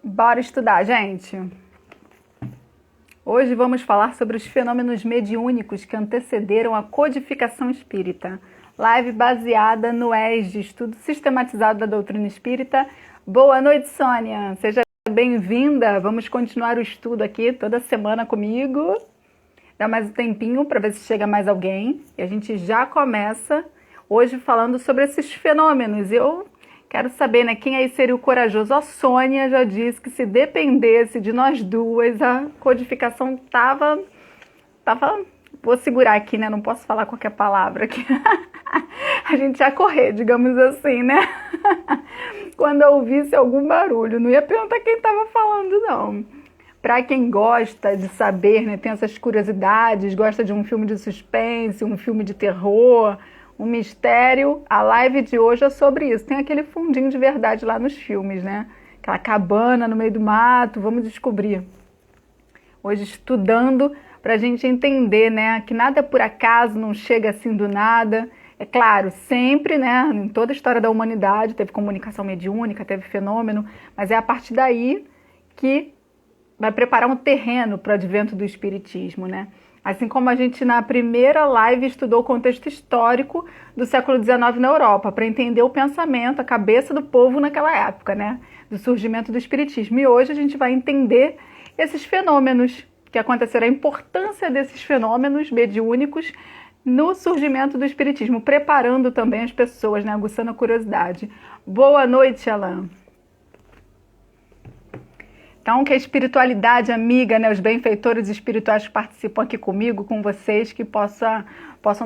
Bora estudar, gente! Hoje vamos falar sobre os fenômenos mediúnicos que antecederam a codificação espírita. Live baseada no ESD, Estudo Sistematizado da Doutrina Espírita. Boa noite, Sônia! Seja bem-vinda! Vamos continuar o estudo aqui toda semana comigo. Dá mais um tempinho para ver se chega mais alguém. E a gente já começa hoje falando sobre esses fenômenos. Eu quero saber, né, quem aí seria o corajoso? A Sônia já disse que se dependesse de nós duas, a codificação tava... Vou segurar aqui, né? Não posso falar qualquer palavra aqui. A gente ia correr, digamos assim, né? Quando eu ouvisse algum barulho. Não ia perguntar quem estava falando, não. Para quem gosta de saber, né, tem essas curiosidades, gosta de um filme de suspense, um filme de terror, um mistério, a live de hoje é sobre isso. Tem aquele fundinho de verdade lá nos filmes, né? Aquela cabana no meio do mato, vamos descobrir. Hoje estudando para a gente entender, né, que nada é por acaso, não chega assim do nada. É claro, sempre, né, em toda a história da humanidade, teve comunicação mediúnica, teve fenômeno, mas é a partir daí que vai preparar um terreno para o advento do espiritismo, né? Assim como a gente na primeira live estudou o contexto histórico do século XIX na Europa, para entender o pensamento, a cabeça do povo naquela época, né? Do surgimento do espiritismo. E hoje a gente vai entender esses fenômenos que aconteceram, a importância desses fenômenos mediúnicos no surgimento do espiritismo, preparando também as pessoas, né? Aguçando a curiosidade. Boa noite, Alain. Então, que a espiritualidade amiga, né, os benfeitores espirituais que participam aqui comigo, com vocês, que possam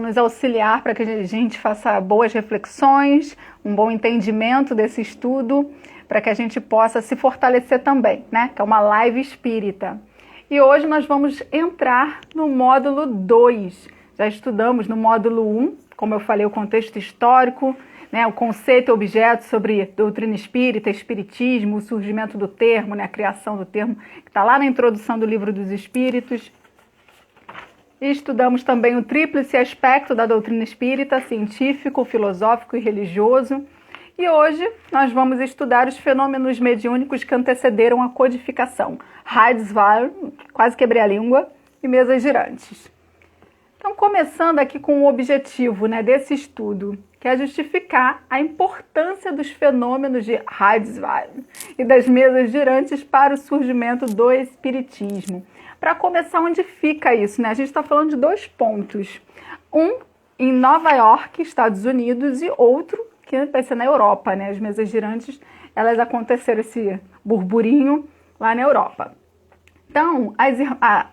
nos auxiliar para que a gente faça boas reflexões, um bom entendimento desse estudo, para que a gente possa se fortalecer também, né, que é uma live espírita. E hoje nós vamos entrar no módulo 2. Já estudamos no módulo 1, como eu falei, o contexto histórico, né, o conceito e objeto sobre doutrina espírita, espiritismo, o surgimento do termo, né, a criação do termo, que está lá na introdução do Livro dos Espíritos. E estudamos também o tríplice aspecto da doutrina espírita, científico, filosófico e religioso. E hoje nós vamos estudar os fenômenos mediúnicos que antecederam a codificação. Heidesvall, quase quebrei a língua, e mesas girantes. Então, começando aqui com o objetivo, né, desse estudo, que é justificar a importância dos fenômenos de Heidesvall e das mesas girantes para o surgimento do espiritismo. Para começar, onde fica isso, né? A gente está falando de dois pontos. Um em Nova York, Estados Unidos, e outro que vai ser na Europa, né? As mesas girantes, elas aconteceram esse burburinho lá na Europa. Então,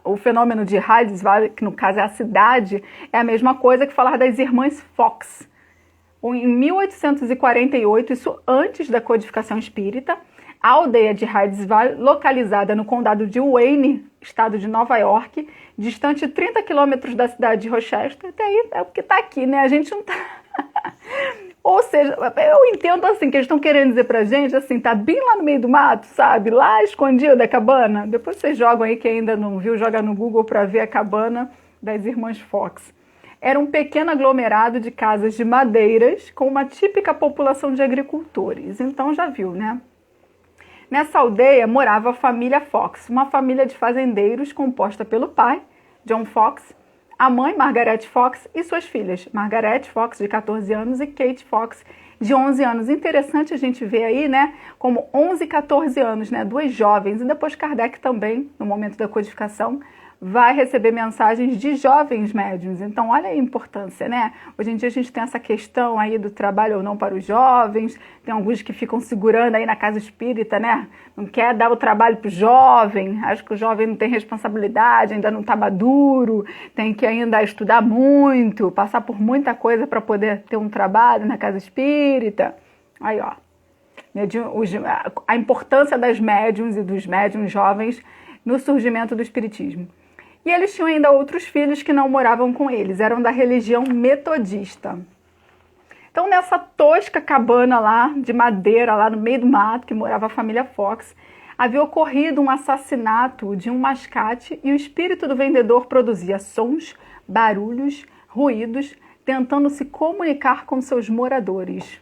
o fenômeno de Heidesvall, que no caso é a cidade, é a mesma coisa que falar das irmãs Fox. Em 1848, isso antes da codificação espírita, a aldeia de Heidesvall, localizada no condado de Wayne, estado de Nova York, distante 30 quilômetros da cidade de Rochester, até aí é o que está aqui, né? A gente não está... Ou seja, eu entendo assim, que eles estão querendo dizer pra gente, assim, tá bem lá no meio do mato, sabe? Lá escondido da cabana. Depois vocês jogam aí, que ainda não viu, joga no Google para ver a cabana das irmãs Fox. Era um pequeno aglomerado de casas de madeiras com uma típica população de agricultores. Então já viu, né? Nessa aldeia morava a família Fox, uma família de fazendeiros composta pelo pai, John Fox, a mãe, Margaret Fox, e suas filhas, Margaret Fox, de 14 anos, e Kate Fox, de 11 anos. Interessante a gente ver aí, né, como 11 e 14 anos, né, duas jovens. E depois Kardec também, no momento da codificação, vai receber mensagens de jovens médiuns. Então, olha a importância, né? Hoje em dia a gente tem essa questão aí do trabalho ou não para os jovens, tem alguns que ficam segurando aí na casa espírita, né? Não quer dar o trabalho para o jovem, acho que o jovem não tem responsabilidade, ainda não está maduro, tem que ainda estudar muito, passar por muita coisa para poder ter um trabalho na casa espírita. Aí, ó, a importância das médiuns e dos médiuns jovens no surgimento do espiritismo. E eles tinham ainda outros filhos que não moravam com eles, eram da religião metodista. Então, nessa tosca cabana lá, de madeira, lá no meio do mato, que morava a família Fox, havia ocorrido um assassinato de um mascate e o espírito do vendedor produzia sons, barulhos, ruídos, tentando se comunicar com seus moradores.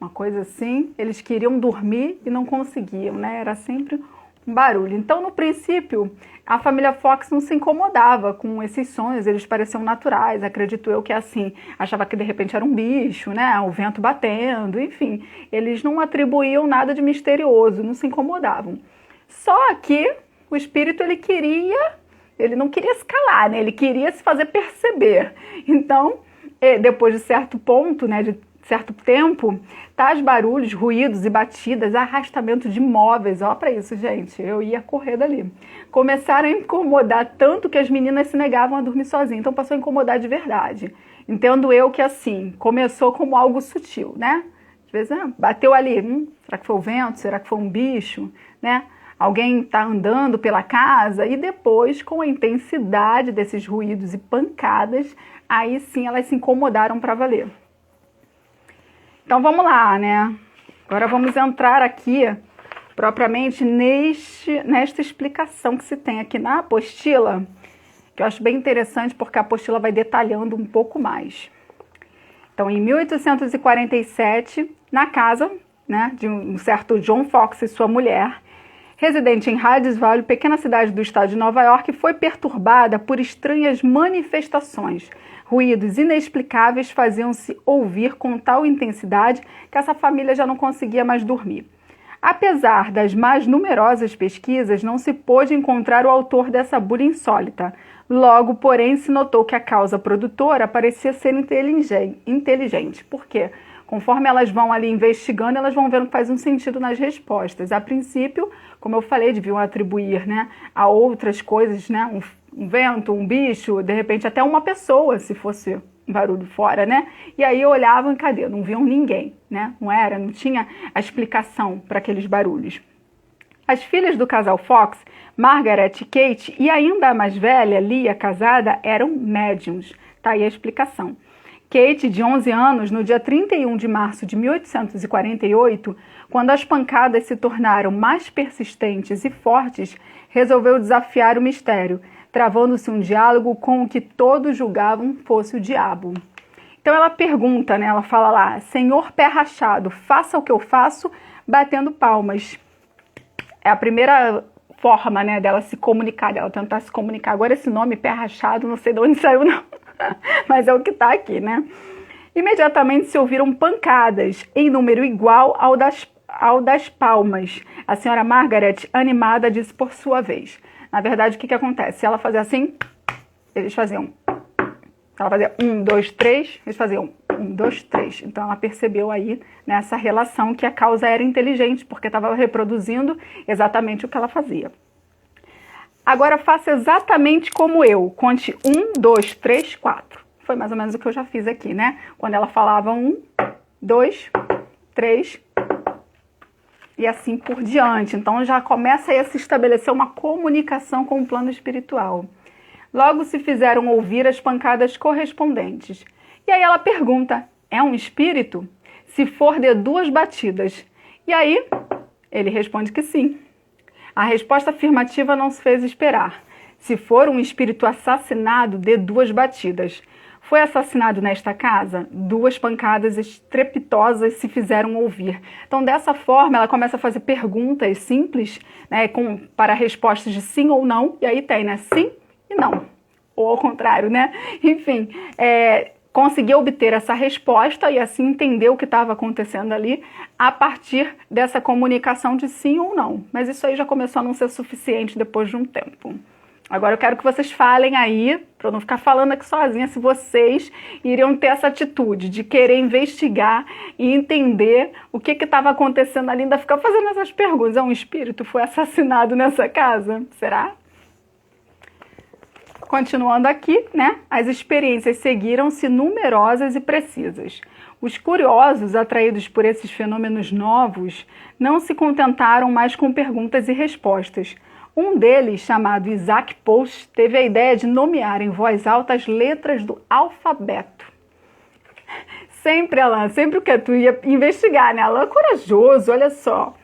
uma coisa assim. Eles queriam dormir e não conseguiam, né? Era sempre um barulho. Então, no princípio, a família Fox não se incomodava com esses sonhos, eles pareciam naturais, acredito eu que assim, achava que de repente era um bicho, né? O vento batendo, enfim. Eles não atribuíam nada de misterioso, não se incomodavam. Só que o espírito, ele não queria se calar, né? Ele queria se fazer perceber. Então, depois de certo ponto, né, de certo tempo, tais barulhos, ruídos e batidas, arrastamento de móveis, ó para isso, gente, eu ia correr dali. Começaram a incomodar tanto que as meninas se negavam a dormir sozinhas, então passou a incomodar de verdade. Entendo eu que assim, começou como algo sutil, né? Às vezes, bateu ali, será que foi o vento? Será que foi um bicho? Né? Alguém está andando pela casa? E depois, com a intensidade desses ruídos e pancadas, aí sim elas se incomodaram para valer. Então vamos lá, né? Agora vamos entrar aqui propriamente nesta explicação que se tem aqui na apostila, que eu acho bem interessante porque a apostila vai detalhando um pouco mais. Então, em 1847, na casa, né, de um certo John Fox e sua mulher, residente em Hades Valley, pequena cidade do estado de Nova York, foi perturbada por estranhas manifestações. Ruídos inexplicáveis faziam-se ouvir com tal intensidade que essa família já não conseguia mais dormir. Apesar das mais numerosas pesquisas, não se pôde encontrar o autor dessa bulha insólita. Logo, porém, se notou que a causa produtora parecia ser inteligente. Por quê? Conforme elas vão ali investigando, elas vão vendo que faz um sentido nas respostas. A princípio, como eu falei, deviam atribuir, né, a outras coisas, né, um vento, um bicho, de repente até uma pessoa, se fosse um barulho fora, né? E aí olhavam e cadê? Não viam ninguém, né? Não tinha a explicação para aqueles barulhos. As filhas do casal Fox, Margaret e Kate, e ainda a mais velha, Lia, casada, eram médiums. Tá aí a explicação. Kate, de 11 anos, no dia 31 de março de 1848, quando as pancadas se tornaram mais persistentes e fortes, resolveu desafiar o mistério, travando-se um diálogo com o que todos julgavam fosse o diabo. Então ela pergunta, né, ela fala lá, Senhor Pé Rachado, faça o que eu faço, batendo palmas. É a primeira forma, né, dela se comunicar, dela tentar se comunicar. Agora esse nome, Pé Rachado, não sei de onde saiu não, mas é o que está aqui, né? Imediatamente se ouviram pancadas, em número igual ao das palmas. A senhora Margaret, animada, disse por sua vez. Na verdade, o que acontece? Se ela fazia assim, eles faziam. Ela fazia 1, 2, 3, eles faziam 1, 2, 3. Então ela percebeu aí nessa relação que a causa era inteligente, porque estava reproduzindo exatamente o que ela fazia. Agora faça exatamente como eu. Conte 1, 2, 3, 4. Foi mais ou menos o que eu já fiz aqui, né? Quando ela falava 1, 2, 3 e assim por diante. Então já começa aí a se estabelecer uma comunicação com o plano espiritual. Logo se fizeram ouvir as pancadas correspondentes. E aí ela pergunta, é um espírito? Se for de 2 batidas. E aí ele responde que sim. A resposta afirmativa não se fez esperar. Se for um espírito assassinado, de 2 batidas. Foi assassinado nesta casa? 2 pancadas estrepitosas se fizeram ouvir. Então, dessa forma, ela começa a fazer perguntas simples, né, para respostas de sim ou não. E aí tem, né, sim e não. Ou ao contrário, né? Enfim, conseguiu obter essa resposta e assim entender o que estava acontecendo ali a partir dessa comunicação de sim ou não. Mas isso aí já começou a não ser suficiente depois de um tempo. Agora eu quero que vocês falem aí, para eu não ficar falando aqui sozinha, se vocês iriam ter essa atitude de querer investigar e entender o que estava acontecendo ali, ainda ficar fazendo essas perguntas. Um espírito foi assassinado nessa casa? Será? Continuando aqui, né? As experiências seguiram-se numerosas e precisas. Os curiosos, atraídos por esses fenômenos novos, não se contentaram mais com perguntas e respostas. Um deles, chamado Isaac Post, teve a ideia de nomear em voz alta as letras do alfabeto. Sempre, Alan, sempre o que tu ia investigar, né? Alan é corajoso, olha só.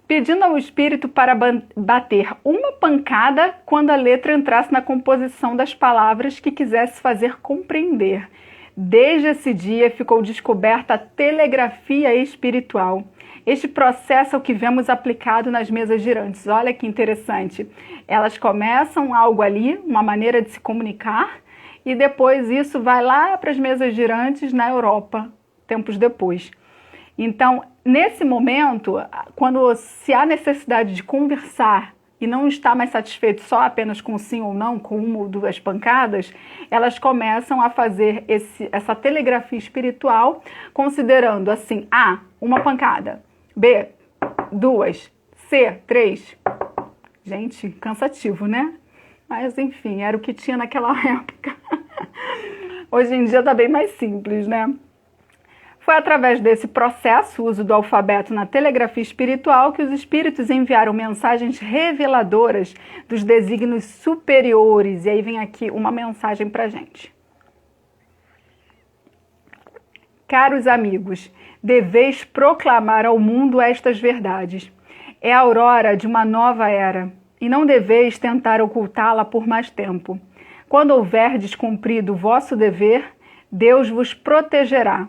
Pedindo ao espírito para bater uma pancada quando a letra entrasse na composição das palavras que quisesse fazer compreender. Desde esse dia ficou descoberta a telegrafia espiritual. Este processo é o que vemos aplicado nas mesas girantes. Olha que interessante. Elas começam algo ali, uma maneira de se comunicar, e depois isso vai lá para as mesas girantes na Europa, tempos depois. Então, nesse momento, quando se há necessidade de conversar e não está mais satisfeito só apenas com sim ou não, com uma ou duas pancadas, elas começam a fazer essa telegrafia espiritual, considerando assim: A, uma pancada, B, duas, C, três. Gente, cansativo, né? Mas enfim, era o que tinha naquela época. Hoje em dia está bem mais simples, né? Foi através desse processo, o uso do alfabeto na telegrafia espiritual, que os espíritos enviaram mensagens reveladoras dos desígnios superiores. E aí vem aqui uma mensagem para a gente. Caros amigos, deveis proclamar ao mundo estas verdades. É a aurora de uma nova era, e não deveis tentar ocultá-la por mais tempo. Quando houverdes cumprido o vosso dever, Deus vos protegerá,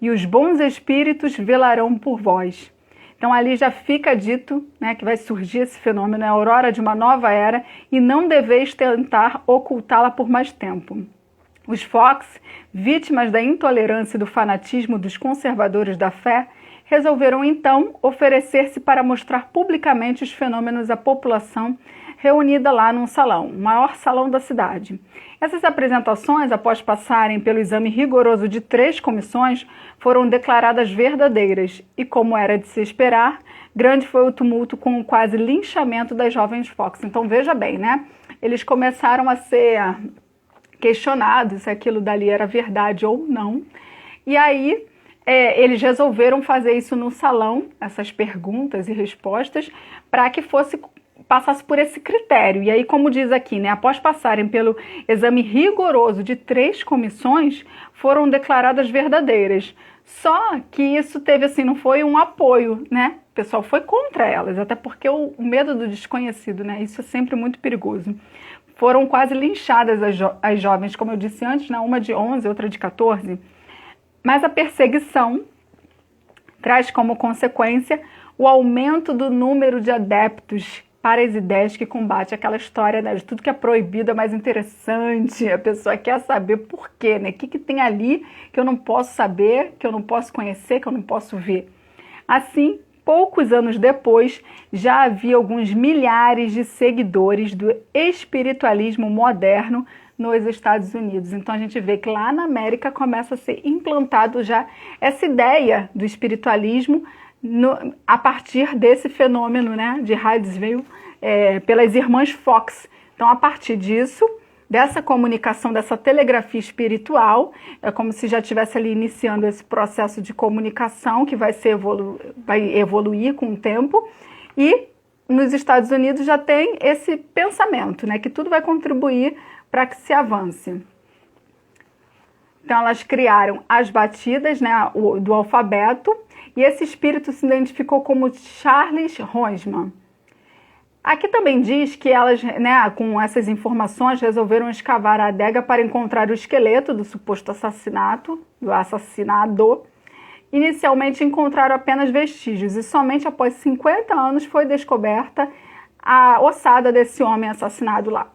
e os bons espíritos velarão por vós. Então ali já fica dito, né, que vai surgir esse fenômeno, a aurora de uma nova era, e não deveis tentar ocultá-la por mais tempo. Os Fox, vítimas da intolerância e do fanatismo dos conservadores da fé, resolveram então oferecer-se para mostrar publicamente os fenômenos à população reunida lá num salão, o maior salão da cidade. Essas apresentações, após passarem pelo exame rigoroso de 3 comissões, foram declaradas verdadeiras e, como era de se esperar, grande foi o tumulto com o quase linchamento das jovens Fox. Então veja bem, né? Eles começaram a ser questionados se aquilo dali era verdade ou não. E aí eles resolveram fazer isso no salão, essas perguntas e respostas, para que passasse por esse critério. E aí, como diz aqui, né, após passarem pelo exame rigoroso de 3 comissões, foram declaradas verdadeiras. Só que isso teve, assim, não foi um apoio, né? O pessoal foi contra elas, até porque o medo do desconhecido, né? Isso é sempre muito perigoso. Foram quase linchadas as jovens, como eu disse antes, né? Uma de 11, outra de 14. Mas a perseguição traz como consequência o aumento do número de adeptos para as ideias que combate aquela história, né, de tudo que é proibido é mais interessante, a pessoa quer saber por quê, né? O que tem ali que eu não posso saber, que eu não posso conhecer, que eu não posso ver. Assim, poucos anos depois, já havia alguns milhares de seguidores do espiritualismo moderno nos Estados Unidos. Então a gente vê que lá na América começa a ser implantado já essa ideia do espiritualismo a partir desse fenômeno, né, de Hydesville, pelas irmãs Fox. Então, a partir disso, dessa comunicação, dessa telegrafia espiritual, é como se já estivesse ali iniciando esse processo de comunicação que vai evoluir com o tempo, e nos Estados Unidos já tem esse pensamento, né, que tudo vai contribuir para que se avance. Então, elas criaram as batidas, né, do alfabeto, e esse espírito se identificou como Charles Honsman. Aqui também diz que elas, né, com essas informações, resolveram escavar a adega para encontrar o esqueleto do suposto assassinato, do assassinado. Inicialmente encontraram apenas vestígios e somente após 50 anos foi descoberta a ossada desse homem assassinado lá.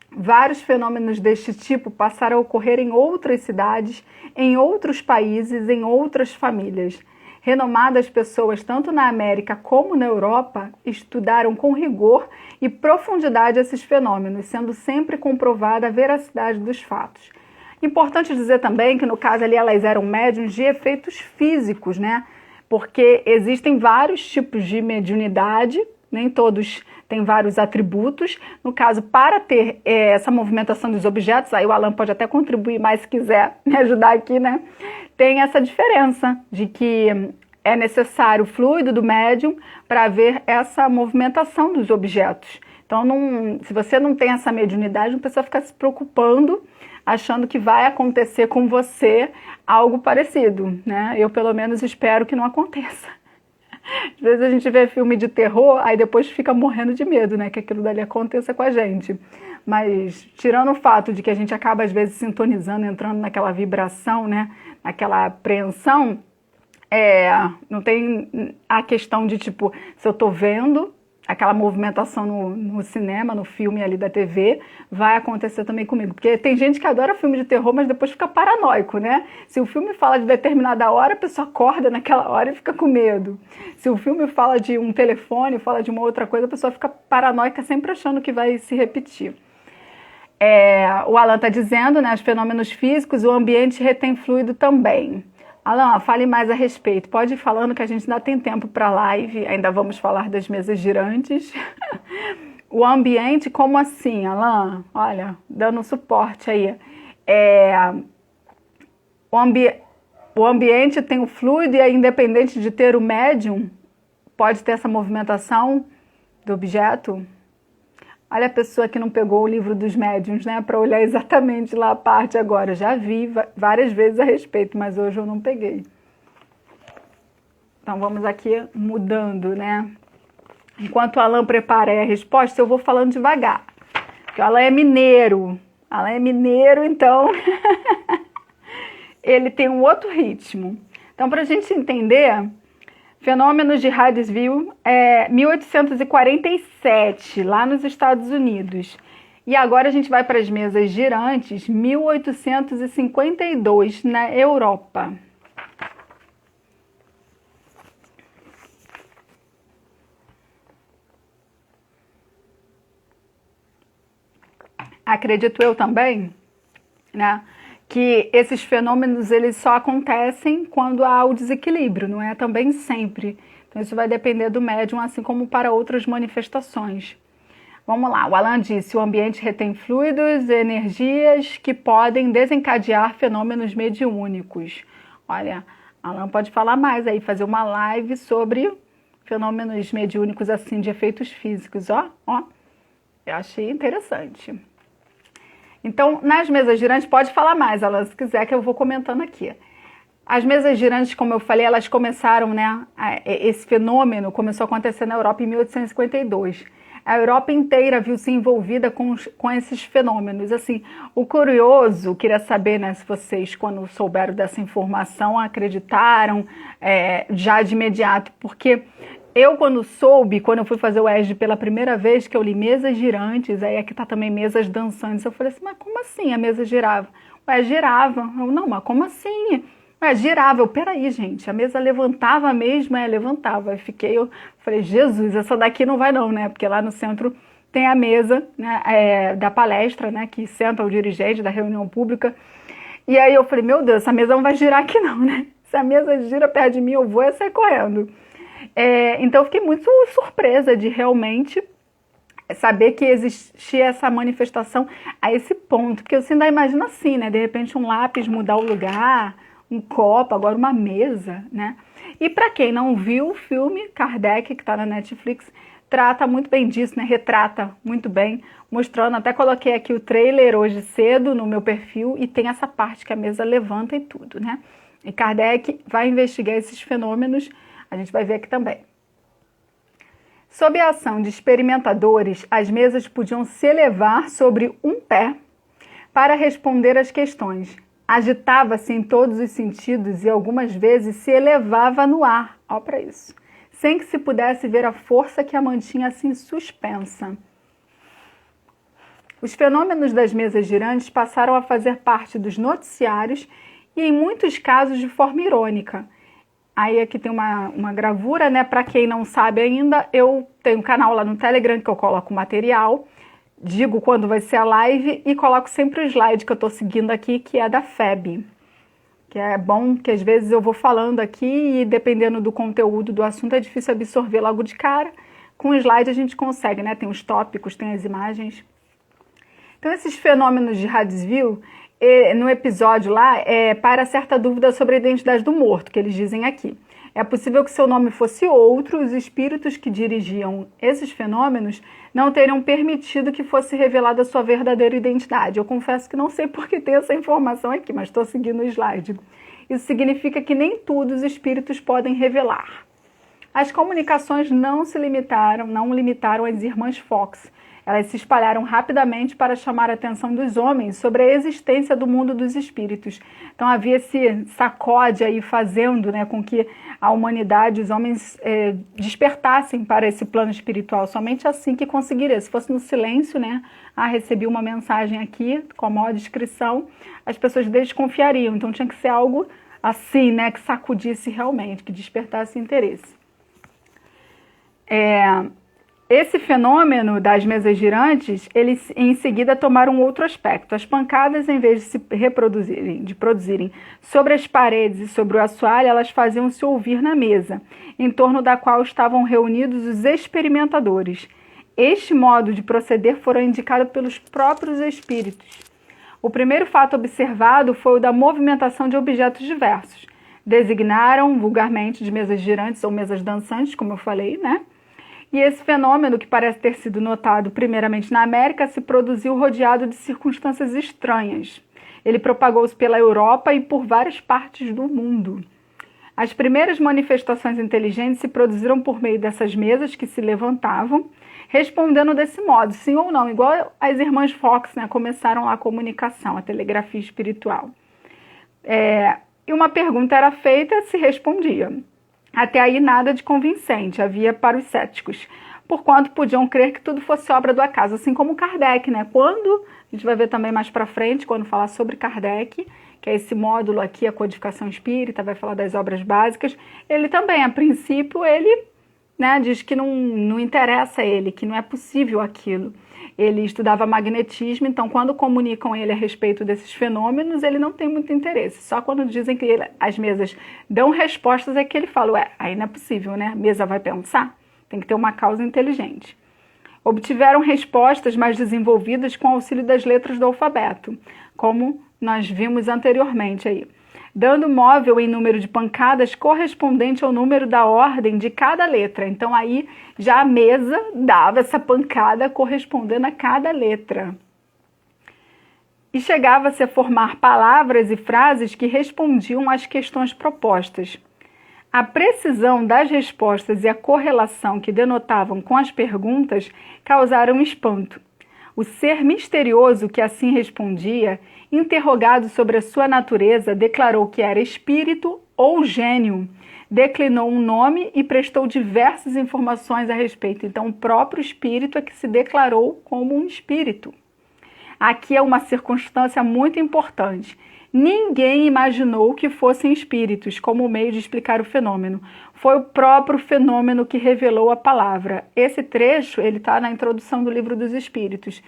Vários fenômenos deste tipo passaram a ocorrer em outras cidades, em outros países, em outras famílias. Renomadas pessoas, tanto na América como na Europa, estudaram com rigor e profundidade esses fenômenos, sendo sempre comprovada a veracidade dos fatos. Importante dizer também que, no caso ali, elas eram médiuns de efeitos físicos, né? Porque existem vários tipos de mediunidade, nem todos têm vários atributos. No caso, para ter essa movimentação dos objetos, aí o Alan pode até contribuir mais se quiser me ajudar aqui, né? Tem essa diferença de que é necessário o fluido do médium para ver essa movimentação dos objetos. Então, se você não tem essa mediunidade, não precisa ficar se preocupando, achando que vai acontecer com você algo parecido, né? Eu, pelo menos, espero que não aconteça. Às vezes a gente vê filme de terror, aí depois fica morrendo de medo, né? Que aquilo dali aconteça com a gente. Mas tirando o fato de que a gente acaba às vezes sintonizando, entrando naquela vibração, né, naquela apreensão, não tem a questão de tipo, se eu tô vendo aquela movimentação no cinema, no filme ali da TV, vai acontecer também comigo. Porque tem gente que adora filme de terror, mas depois fica paranoico, né? Se o filme fala de determinada hora, a pessoa acorda naquela hora e fica com medo. Se o filme fala de um telefone, fala de uma outra coisa, a pessoa fica paranoica, sempre achando que vai se repetir. O Alan está dizendo, né, os fenômenos físicos, o ambiente retém fluido também. Alan, fale mais a respeito. Pode ir falando que a gente ainda tem tempo para a live, ainda vamos falar das mesas girantes. O ambiente, como assim, Alan? Olha, dando suporte aí. O ambiente tem o fluido e é independente de ter o médium? Pode ter essa movimentação do objeto? Olha a pessoa que não pegou o livro dos médiuns, né? Para olhar exatamente lá a parte agora. Eu já vi várias vezes a respeito, mas hoje eu não peguei. Então vamos aqui mudando, né? Enquanto o Alan prepara aí a resposta, eu vou falando devagar. Porque o Alan é mineiro. Alan é mineiro, então ele tem um outro ritmo. Então, para a gente entender... Fenômenos de Hadesville, 1847, lá nos Estados Unidos. E agora a gente vai para as mesas girantes, 1852, na Europa. Acredito eu também, né? Que esses fenômenos eles só acontecem quando há o desequilíbrio, não é também sempre. Então isso vai depender do médium, assim como para outras manifestações. Vamos lá, o Alan disse, o ambiente retém fluidos e energias que podem desencadear fenômenos mediúnicos. Olha, Alan pode falar mais aí, fazer uma live sobre fenômenos mediúnicos assim, de efeitos físicos, ó. Eu achei interessante. Então, nas mesas girantes, pode falar mais, Alan, se quiser, que eu vou comentando aqui. As mesas girantes, como eu falei, elas começaram, né? Esse fenômeno começou a acontecer na Europa em 1852. A Europa inteira viu-se envolvida com esses fenômenos. Assim, o curioso, queria saber, né, se vocês, quando souberam dessa informação, acreditaram já de imediato, porque... Eu, quando eu fui fazer o ESG pela primeira vez, que eu li mesas girantes, aí aqui tá também mesas dançantes, eu falei assim, mas como assim a mesa girava? Ué, girava. Eu, não, mas como assim? Ué, girava. Eu, peraí, gente, a mesa levantava mesmo? Levantava. Eu falei, Jesus, essa daqui não vai não, né? Porque lá no centro tem a mesa, né, da palestra, né, que senta o dirigente da reunião pública. E aí eu falei, meu Deus, essa mesa não vai girar aqui não, né? Se a mesa gira perto de mim, eu vou sair correndo. Então eu fiquei muito surpresa de realmente saber que existia essa manifestação a esse ponto, porque você ainda imagina assim, né? De repente um lápis mudar o lugar, um copo, agora uma mesa, né? E para quem não viu o filme, Kardec, que está na Netflix, trata muito bem disso, né? Retrata muito bem, mostrando, até coloquei aqui o trailer hoje cedo no meu perfil e tem essa parte que a mesa levanta e tudo, né? E Kardec vai investigar esses fenômenos. A gente vai ver aqui também. Sob a ação de experimentadores, as mesas podiam se elevar sobre um pé para responder às questões. Agitava-se em todos os sentidos e algumas vezes se elevava no ar, ó para isso, sem que se pudesse ver a força que a mantinha assim suspensa. Os fenômenos das mesas girantes passaram a fazer parte dos noticiários e, em muitos casos, de forma irônica. Aí aqui tem uma gravura, né? Para quem não sabe ainda, eu tenho um canal lá no Telegram que eu coloco material, digo quando vai ser a live e coloco sempre o slide que eu estou seguindo aqui, que é da FEB. Que é bom que às vezes eu vou falando aqui e dependendo do conteúdo do assunto é difícil absorver logo de cara. Com o slide a gente consegue, né? Tem os tópicos, tem as imagens. Então esses fenômenos de Hadesville... no episódio lá, para certa dúvida sobre a identidade do morto, que eles dizem aqui. É possível que seu nome fosse outro, os espíritos que dirigiam esses fenômenos não teriam permitido que fosse revelada a sua verdadeira identidade. Eu confesso que não sei por que tem essa informação aqui, mas estou seguindo o slide. Isso significa que nem tudo os espíritos podem revelar. As comunicações não limitaram as irmãs Fox. Elas se espalharam rapidamente para chamar a atenção dos homens sobre a existência do mundo dos espíritos. Então havia esse sacode aí fazendo, né, com que a humanidade, os homens despertassem para esse plano espiritual. Somente assim que conseguiria. Se fosse no silêncio, né, recebi uma mensagem aqui com a maior descrição, as pessoas desconfiariam. Então tinha que ser algo assim, né, que sacudisse realmente, que despertasse interesse. Esse fenômeno das mesas girantes, eles em seguida tomaram outro aspecto. As pancadas, em vez de se produzirem sobre as paredes e sobre o assoalho, elas faziam-se ouvir na mesa, em torno da qual estavam reunidos os experimentadores. Este modo de proceder foram indicado pelos próprios espíritos. O primeiro fato observado foi o da movimentação de objetos diversos. Designaram vulgarmente de mesas girantes ou mesas dançantes, como eu falei, né? E esse fenômeno, que parece ter sido notado primeiramente na América, se produziu rodeado de circunstâncias estranhas. Ele propagou-se pela Europa e por várias partes do mundo. As primeiras manifestações inteligentes se produziram por meio dessas mesas que se levantavam, respondendo desse modo, sim ou não, igual as irmãs Fox, né, começaram a comunicação, a telegrafia espiritual. E uma pergunta era feita, se respondia. Até aí nada de convincente havia para os céticos, porquanto podiam crer que tudo fosse obra do acaso, assim como Kardec, né? Quando, a gente vai ver também mais para frente, quando falar sobre Kardec, que é esse módulo aqui, a codificação espírita, vai falar das obras básicas, ele também, a princípio, ele, né, diz que não interessa a ele, que não é possível aquilo. Ele estudava magnetismo, então quando comunicam ele a respeito desses fenômenos, ele não tem muito interesse. Só quando dizem que as mesas dão respostas é que ele fala, aí não é possível, né? A mesa vai pensar? Tem que ter uma causa inteligente. Obtiveram respostas mais desenvolvidas com o auxílio das letras do alfabeto, como nós vimos anteriormente aí, dando móvel em número de pancadas correspondente ao número da ordem de cada letra. Então aí já a mesa dava essa pancada correspondendo a cada letra. E chegava-se a formar palavras e frases que respondiam às questões propostas. A precisão das respostas e a correlação que denotavam com as perguntas causaram espanto. O ser misterioso que assim respondia, interrogado sobre a sua natureza, declarou que era espírito ou gênio. Declinou um nome e prestou diversas informações a respeito. Então, o próprio espírito é que se declarou como um espírito. Aqui é uma circunstância muito importante. Ninguém imaginou que fossem espíritos como meio de explicar o fenômeno. Foi o próprio fenômeno que revelou a palavra. Esse trecho ele está na introdução do Livro dos Espíritos.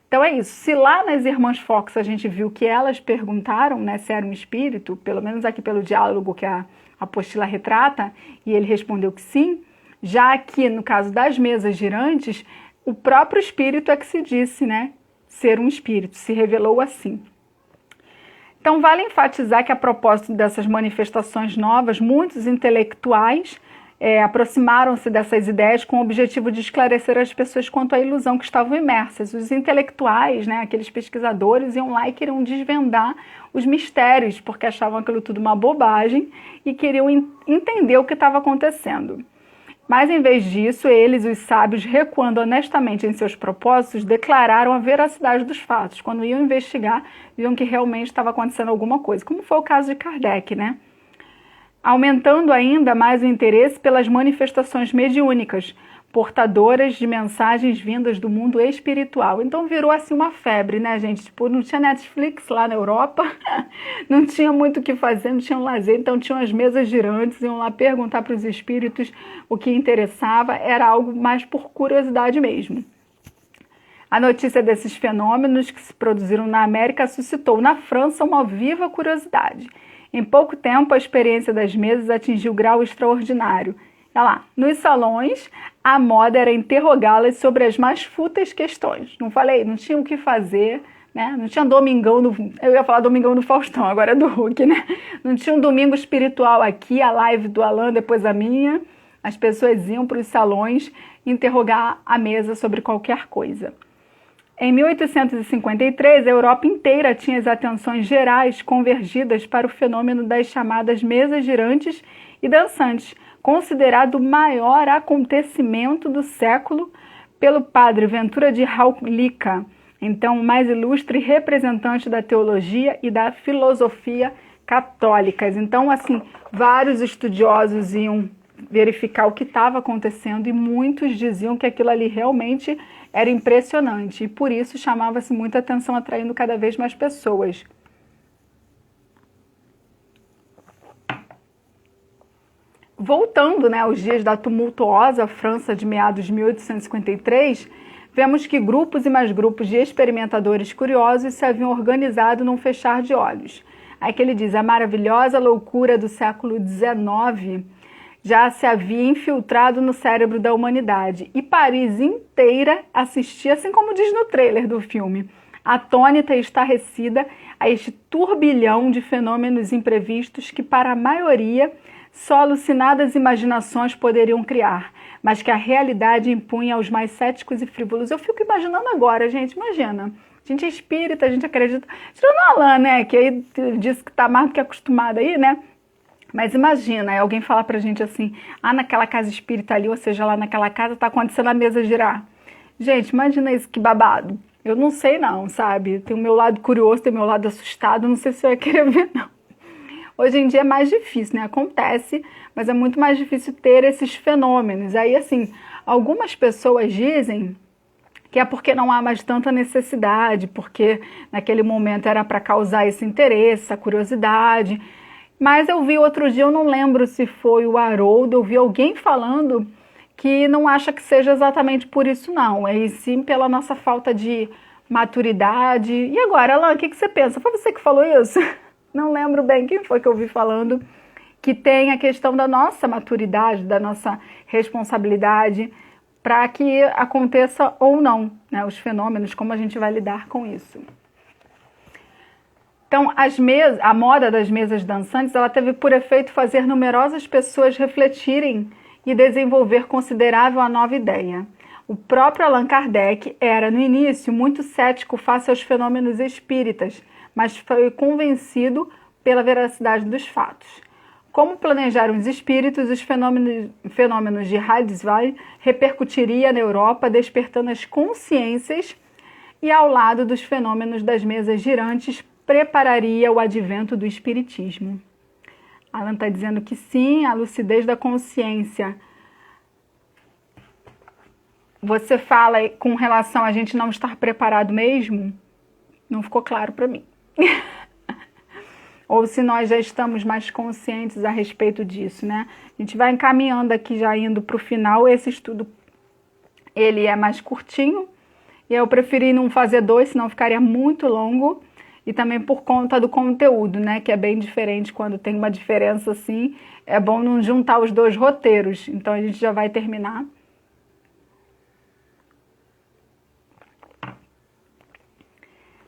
Então é isso. Se lá nas Irmãs Fox a gente viu que elas perguntaram, né, se era um espírito, pelo menos aqui pelo diálogo que a apostila retrata, e ele respondeu que sim, já aqui no caso das mesas girantes, o próprio espírito é que se disse, né, ser um espírito, se revelou assim. Então, vale enfatizar que, a propósito dessas manifestações novas, muitos intelectuais aproximaram-se dessas ideias com o objetivo de esclarecer as pessoas quanto à ilusão que estavam imersas. Os intelectuais, né, aqueles pesquisadores, iam lá e queriam desvendar os mistérios, porque achavam aquilo tudo uma bobagem e queriam entender o que estava acontecendo. Mas, em vez disso, eles, os sábios, recuando honestamente em seus propósitos, declararam a veracidade dos fatos. Quando iam investigar, viam que realmente estava acontecendo alguma coisa, como foi o caso de Kardec, né? Aumentando ainda mais o interesse pelas manifestações mediúnicas, portadoras de mensagens vindas do mundo espiritual. Então virou assim uma febre, né, gente? Tipo, não tinha Netflix lá na Europa, não tinha muito o que fazer, não tinha um lazer, então tinham as mesas girantes, iam lá perguntar para os espíritos o que interessava, era algo mais por curiosidade mesmo. A notícia desses fenômenos que se produziram na América suscitou na França uma viva curiosidade. Em pouco tempo, a experiência das mesas atingiu grau extraordinário. Olha lá, nos salões, a moda era interrogá-las sobre as mais fúteis questões. Não falei? Não tinha o que fazer, né? Não tinha Domingão eu ia falar Domingão do Faustão, agora é do Hulk, né? Não tinha um domingo espiritual aqui, a live do Alain, depois a minha. As pessoas iam para os salões interrogar a mesa sobre qualquer coisa. Em 1853, a Europa inteira tinha as atenções gerais convergidas para o fenômeno das chamadas mesas girantes e dançantes, considerado o maior acontecimento do século pelo padre Ventura de Raulica, então o mais ilustre representante da teologia e da filosofia católicas. Então, assim, vários estudiosos iam verificar o que estava acontecendo e muitos diziam que aquilo ali realmente era impressionante e por isso chamava-se muita atenção, atraindo cada vez mais pessoas. Voltando, né, aos dias da tumultuosa França de meados de 1853, vemos que grupos e mais grupos de experimentadores curiosos se haviam organizado num fechar de olhos. Aí que ele diz, a maravilhosa loucura do século XIX já se havia infiltrado no cérebro da humanidade e Paris inteira assistia, assim como diz no trailer do filme, atônita e estarrecida a este turbilhão de fenômenos imprevistos que para a maioria só alucinadas imaginações poderiam criar, mas que a realidade impunha aos mais céticos e frívolos. Eu fico imaginando agora, gente, imagina. A gente é espírita, a gente acredita. Tirando o Alain, né, que aí disse que está mais do que acostumado aí, né? Mas imagina, alguém falar pra gente assim, naquela casa espírita ali, ou seja, lá naquela casa tá acontecendo a mesa girar. Gente, imagina isso, que babado. Eu não sei não, sabe? Tem o meu lado curioso, tem o meu lado assustado, não sei se eu ia querer ver não. Hoje em dia é mais difícil, né? Acontece, mas é muito mais difícil ter esses fenômenos. Aí, assim, algumas pessoas dizem que é porque não há mais tanta necessidade, porque naquele momento era para causar esse interesse, essa curiosidade. Mas eu vi outro dia, eu não lembro se foi o Haroldo, eu vi alguém falando que não acha que seja exatamente por isso não, e sim pela nossa falta de maturidade. E agora, Alain, o que você pensa? Foi você que falou isso? Não lembro bem quem foi que eu vi falando, que tem a questão da nossa maturidade, da nossa responsabilidade, para que aconteça ou não, né, os fenômenos, como a gente vai lidar com isso. Então, a moda das mesas dançantes, ela teve por efeito fazer numerosas pessoas refletirem e desenvolver considerável a nova ideia. O próprio Allan Kardec era, no início, muito cético face aos fenômenos espíritas, mas foi convencido pela veracidade dos fatos. Como planejaram os espíritos, os fenômenos de Hallsvall repercutiria na Europa, despertando as consciências e, ao lado dos fenômenos das mesas girantes, prepararia o advento do espiritismo. Alan está dizendo que sim, a lucidez da consciência. Você fala com relação a gente não estar preparado mesmo? Não ficou claro para mim. Ou se nós já estamos mais conscientes a respeito disso, né? A gente vai encaminhando aqui, já indo para o final. Esse estudo, ele é mais curtinho. E eu preferi não fazer 2, senão ficaria muito longo. E também por conta do conteúdo, né? Que é bem diferente quando tem uma diferença assim. É bom não juntar os 2 roteiros. Então a gente já vai terminar.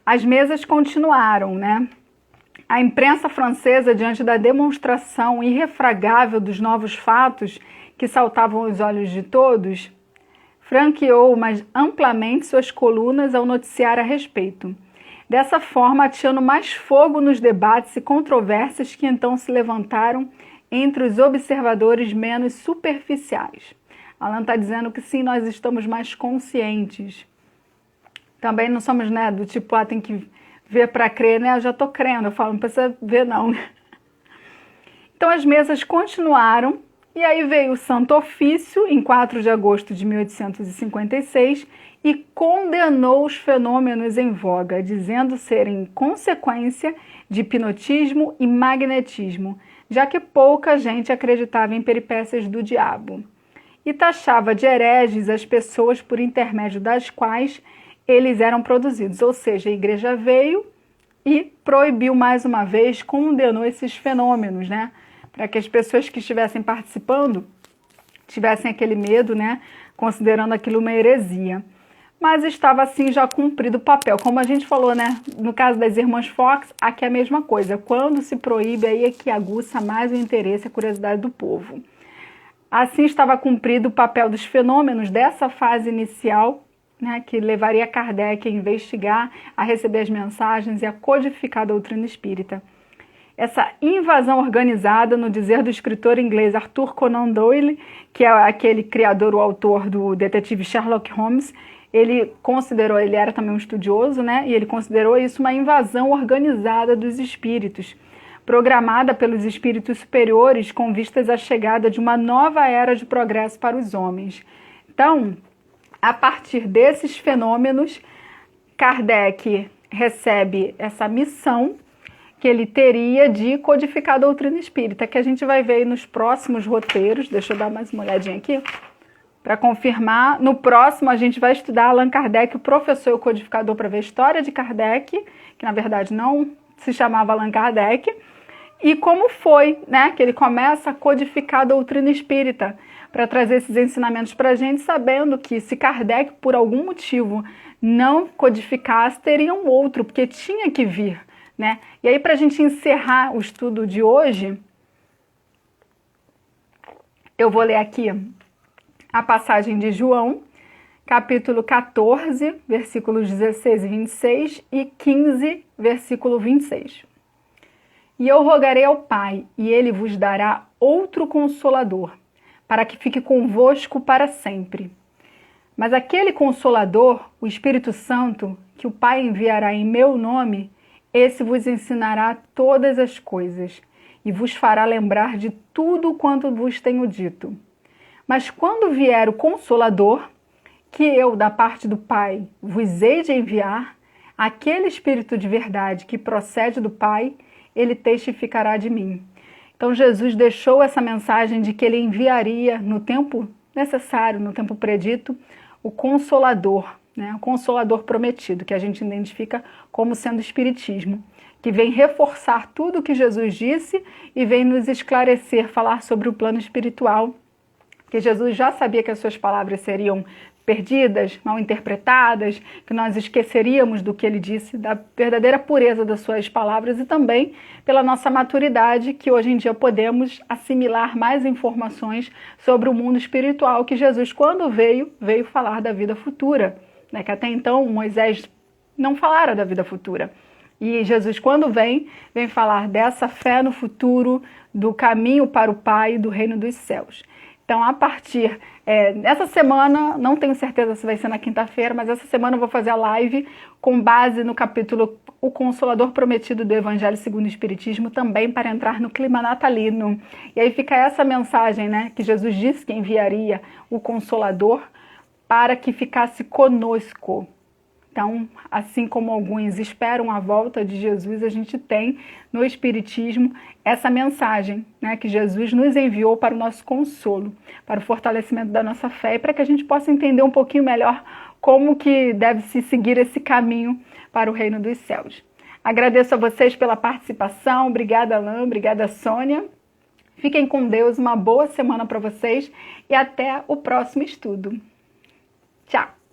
As mesas continuaram, né? A imprensa francesa, diante da demonstração irrefragável dos novos fatos que saltavam aos olhos de todos, franqueou mais amplamente suas colunas ao noticiar a respeito. Dessa forma, ateando mais fogo nos debates e controvérsias que então se levantaram entre os observadores menos superficiais. Alan está dizendo que sim, nós estamos mais conscientes. Também não somos, né, do tipo, tem que ver para crer, né? Eu já estou crendo, eu falo, não precisa ver não. Então as mesas continuaram, e aí veio o Santo Ofício, em 4 de agosto de 1856, e condenou os fenômenos em voga, dizendo serem consequência de hipnotismo e magnetismo, já que pouca gente acreditava em peripécias do diabo. E taxava de hereges as pessoas por intermédio das quais eles eram produzidos. Ou seja, a igreja veio e proibiu mais uma vez, condenou esses fenômenos, né? Para que as pessoas que estivessem participando tivessem aquele medo, né? Considerando aquilo uma heresia. Mas estava assim já cumprido o papel. Como a gente falou, né? No caso das irmãs Fox, aqui é a mesma coisa. Quando se proíbe, aí é que aguça mais o interesse e a curiosidade do povo. Assim estava cumprido o papel dos fenômenos dessa fase inicial, né, que levaria Kardec a investigar, a receber as mensagens e a codificar a doutrina espírita. essa invasão organizada, no dizer do escritor inglês Arthur Conan Doyle, que é aquele criador, o autor do detetive Sherlock Holmes, ele era também um estudioso, né? E ele considerou isso uma invasão organizada dos espíritos, programada pelos espíritos superiores com vistas à chegada de uma nova era de progresso para os homens. Então, a partir desses fenômenos, Kardec recebe essa missão que ele teria de codificar a doutrina espírita, que a gente vai ver aí nos próximos roteiros. Deixa eu dar mais uma olhadinha aqui, para confirmar. No próximo a gente vai estudar Allan Kardec, o professor e o codificador, para ver a história de Kardec, que na verdade não se chamava Allan Kardec, e como foi, né, que ele começa a codificar a doutrina espírita, para trazer esses ensinamentos para a gente, sabendo que se Kardec, por algum motivo, não codificasse, teria um outro, porque tinha que vir, né? E aí, para a gente encerrar o estudo de hoje, eu vou ler aqui a passagem de João, capítulo 14, versículos 16 e 26 e 15, versículo 26. E eu rogarei ao Pai, e ele vos dará outro Consolador, para que fique convosco para sempre. Mas aquele Consolador, o Espírito Santo, que o Pai enviará em meu nome, esse vos ensinará todas as coisas, e vos fará lembrar de tudo quanto vos tenho dito. Mas quando vier o Consolador, que eu, da parte do Pai, vos hei de enviar, aquele Espírito de verdade que procede do Pai, ele testificará de mim. Então Jesus deixou essa mensagem de que ele enviaria no tempo necessário, no tempo predito, o Consolador, né? O Consolador prometido, que a gente identifica como sendo o Espiritismo, que vem reforçar tudo o que Jesus disse e vem nos esclarecer, falar sobre o plano espiritual, que Jesus já sabia que as suas palavras seriam perdidas, mal interpretadas, que nós esqueceríamos do que ele disse, da verdadeira pureza das suas palavras, e também pela nossa maturidade, que hoje em dia podemos assimilar mais informações sobre o mundo espiritual, que Jesus, quando veio falar da vida futura, né? Que até então Moisés não falara da vida futura. E Jesus, quando vem falar dessa fé no futuro, do caminho para o Pai, do reino dos céus. Então, a partir dessa semana, não tenho certeza se vai ser na quinta-feira, mas essa semana eu vou fazer a live com base no capítulo O Consolador Prometido do Evangelho segundo o Espiritismo, também para entrar no clima natalino. E aí fica essa mensagem, né, que Jesus disse que enviaria o Consolador para que ficasse conosco. Então, assim como alguns esperam a volta de Jesus, a gente tem no Espiritismo essa mensagem, né, que Jesus nos enviou para o nosso consolo, para o fortalecimento da nossa fé e para que a gente possa entender um pouquinho melhor como que deve se seguir esse caminho para o reino dos céus. Agradeço a vocês pela participação. Obrigada, Alain. Obrigada, Sônia. Fiquem com Deus. Uma boa semana para vocês e até o próximo estudo. Tchau!